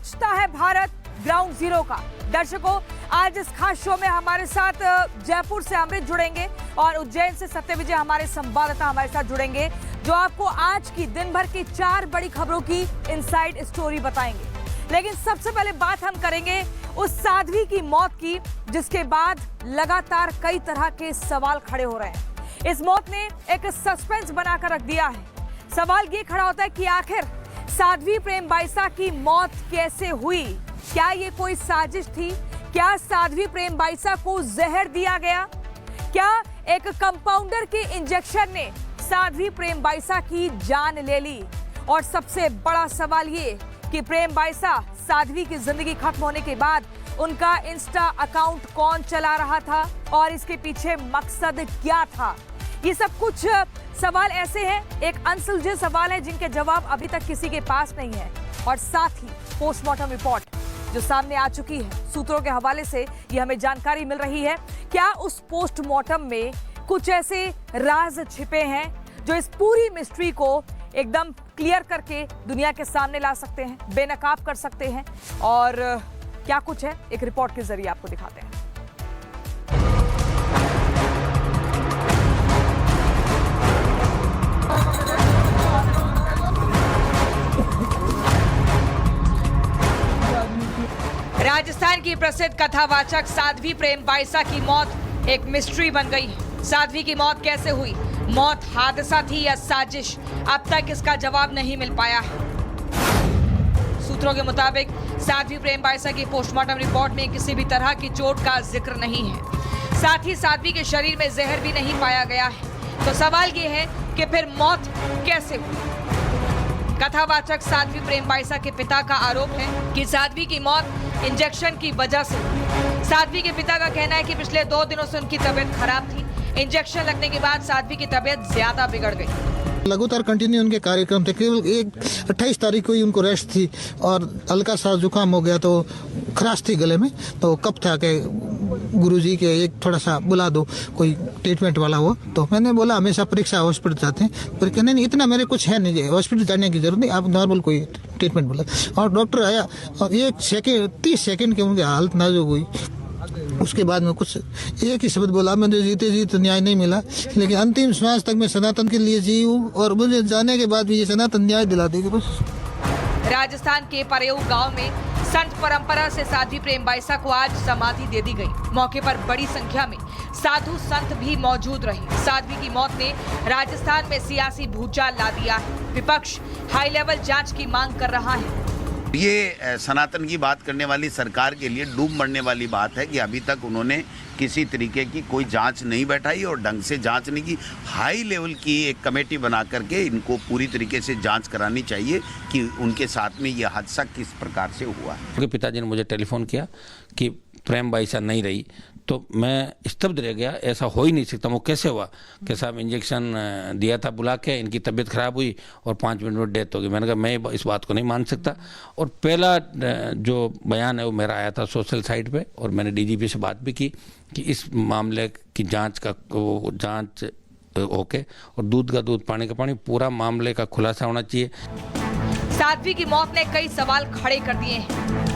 पूछता है Bharat ground zero का। दर्शकों, आज इस खास शो में हमारे साथ जयपुर से अमृत जुड़ेंगे और उज्जैन से सत्यविजय हमारे संवाददाता हमारे साथ जुड़ेंगे, जो आपको आज की दिन भर की 4 बड़ी खबरों की इनसाइड स्टोरी बताएंगे। लेकिन सबसे पहले बात हम करेंगे उस साध्वी की मौत की, जिसके बाद लगातार कई तरह के सवाल खड़े हो रहे हैं। इस मौत ने एक सस्पेंस बनाकर रख दिया है। सवाल ये खड़ा होता है कि आखिर साध्वी प्रेमबाईसा की मौत कैसे हुई? क्या ये कोई साजिश थी? क्या साध्वी प्रेमबाईसा को जहर दिया गया? क्या एक कंपाउंडर के इंजेक्शन ने साध्वी प्रेमबाईसा की जान ले ली? और सबसे बड़ा सवाल ये कि प्रेमबाईसा साध्वी की जिंदगी खत्म होने के बाद उनका इंस्टा अकाउंट कौन चला रहा था और इसके पीछे मकसद क्या था? ये सब कुछ सवाल ऐसे हैं, एक अनसुलझे सवाल है जिनके जवाब अभी तक किसी के पास नहीं है। और साथ ही पोस्टमार्टम रिपोर्ट जो सामने आ चुकी है, सूत्रों के हवाले से ये हमें जानकारी मिल रही है। क्या उस पोस्टमार्टम में कुछ ऐसे राज छिपे हैं जो इस पूरी मिस्ट्री को एकदम क्लियर करके दुनिया के सामने ला सकते हैं, बेनकाब कर सकते हैं? और क्या कुछ है, एक रिपोर्ट के जरिए आपको दिखाते हैं। राजस्थान की प्रसिद्ध कथावाचक साध्वी प्रेमबाईसा की मौत एक मिस्ट्री बन गई है। साध्वी की मौत कैसे हुई? मौत हादसा थी या साजिश? अब तक इसका जवाब नहीं मिल पाया है। सूत्रों के मुताबिक साध्वी प्रेमबाईसा की पोस्टमार्टम रिपोर्ट में किसी भी तरह की चोट का जिक्र नहीं है। साथ ही साध्वी के शरीर में जहर भी नहीं पाया गया है। तो सवाल ये है कि फिर मौत कैसे हुई? कथावाचक साध्वी प्रेमबाईसा के पिता का आरोप है कि साध्वी की मौत इंजेक्शन की वजह से हुई। साध्वी के पिता का कहना है कि पिछले 2 दिनों से उनकी तबीयत खराब थी। इंजेक्शन लगने के बाद साध्वी की तबीयत ज्यादा बिगड़ गई। लगातार कंटिन्यू उनके कार्यक्रम थे। केवल 28 तारीख को ही उनको रेस्ट थी और हल्का सा जुकाम हो गया, तो खराश थी गले में। तो कब था कि गुरुजी के एक थोड़ा सा बुला दो, कोई ट्रीटमेंट वाला हो। तो मैंने बोला हमेशा परीक्षा हॉस्पिटल जाते हैं, पर कहने नहीं इतना मेरे कुछ है नहीं, हॉस्पिटल जाने की जरूरत नहीं, आप नॉर्मल कोई ट्रीटमेंट बोला। और डॉक्टर आया और 30 सेकेंड के उनकी हालत नाजुक हुई। उसके बाद में कुछ एक ही शब्द बोला, मुझे जीते जी तो न्याय नहीं मिला, लेकिन अंतिम श्वास तक मैं सनातन के लिए जी हूँ और मुझे जाने के बाद भी ये सनातन न्याय दिला देगी बस। राजस्थान के परेऊ गांव में संत परंपरा से साध्वी प्रेमबाईसा को आज समाधि दे दी गई। मौके पर बड़ी संख्या में साधु संत भी मौजूद रहे। साध्वी की मौत ने राजस्थान में सियासी भूचाल ला दिया है। विपक्ष हाई लेवल जांच की मांग कर रहा है। ये सनातन की बात करने वाली सरकार के लिए डूब मरने वाली बात है कि अभी तक उन्होंने किसी तरीके की कोई जांच नहीं बैठाई और ढंग से जांच नहीं की। हाई लेवल की एक कमेटी बना करके इनको पूरी तरीके से जांच करानी चाहिए कि उनके साथ में ये हादसा किस प्रकार से हुआ। उनके पिताजी ने मुझे टेलीफोन किया कि प्रेमबाईसा नहीं रही, तो मैं स्तब्ध रह गया। ऐसा हो ही नहीं सकता। वो कैसे हुआ कि साहब इंजेक्शन दिया था बुला के, इनकी तबीयत खराब हुई और 5 मिनट में डेथ हो गई। मैंने कहा मैं इस बात को नहीं मान सकता। और पहला जो बयान है वो मेरा आया था सोशल साइट पे, और मैंने डीजीपी से बात भी की कि इस मामले की जांच होके और दूध का दूध पानी का पानी, पूरा मामले का खुलासा होना चाहिए। साध्वी की मौत ने कई सवाल खड़े कर दिए हैं।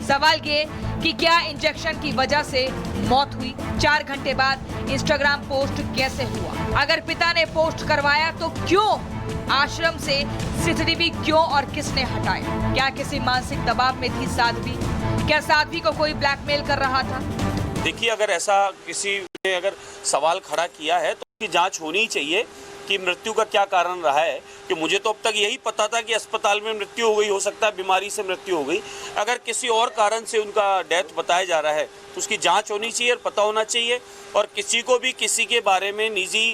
सवाल ये कि क्या इंजेक्शन की वजह से मौत हुई? 4 घंटे बाद इंस्टाग्राम पोस्ट कैसे हुआ? अगर पिता ने पोस्ट करवाया तो क्यों? आश्रम से सीसीटीवी क्यों और किसने हटाया? क्या किसी मानसिक दबाव में थी साध्वी? क्या साध्वी को कोई ब्लैकमेल कर रहा था? देखिए, अगर ऐसा किसी ने अगर सवाल खड़ा किया है तो उसकी जांच होनी ही चाहिए कि मृत्यु का क्या कारण रहा है। कि मुझे तो अब तक यही पता था कि अस्पताल में मृत्यु हो गई, हो सकता है बीमारी से मृत्यु हो गई। अगर किसी और कारण से उनका डेथ बताया जा रहा है तो उसकी जांच होनी चाहिए और पता होना चाहिए। और किसी को भी किसी के बारे में निजी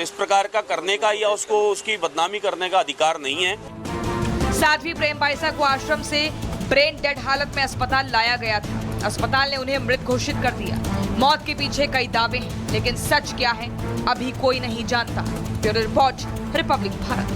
इस प्रकार का करने का या उसको उसकी बदनामी करने का अधिकार नहीं है। साध्वी प्रेमबाईसा को आश्रम से ब्रेन डेड हालत में अस्पताल लाया गया था। अस्पताल ने उन्हें मृत घोषित कर दिया। मौत के पीछे कई दावे हैं, लेकिन सच क्या है अभी कोई नहीं जानता। Bureau report, Republic Bharat.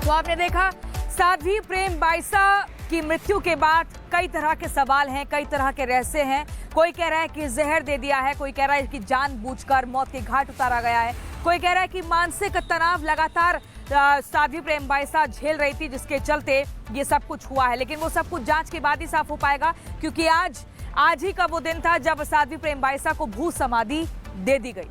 तो आपने देखा साध्वी प्रेमबाईसा की मृत्यु के बाद कई तरह के सवाल हैं, कई तरह के रहस्य हैं। कोई कह रहा है कि जहर दे दिया है, कोई कह रहा है कि जानबूझकर मौत के घाट उतारा गया है। कोई कह रहा है कि मानसिक तनाव लगातार साध्वी प्रेमदासा झेल रही थी, जिसके चलते ये सब कुछ हुआ है। लेकिन वो सब कुछ जांच के बाद ही साफ हो पाएगा, क्योंकि आज ही का वो दिन था जब साध्वी प्रेमदासा को भू समाधि दे दी गई।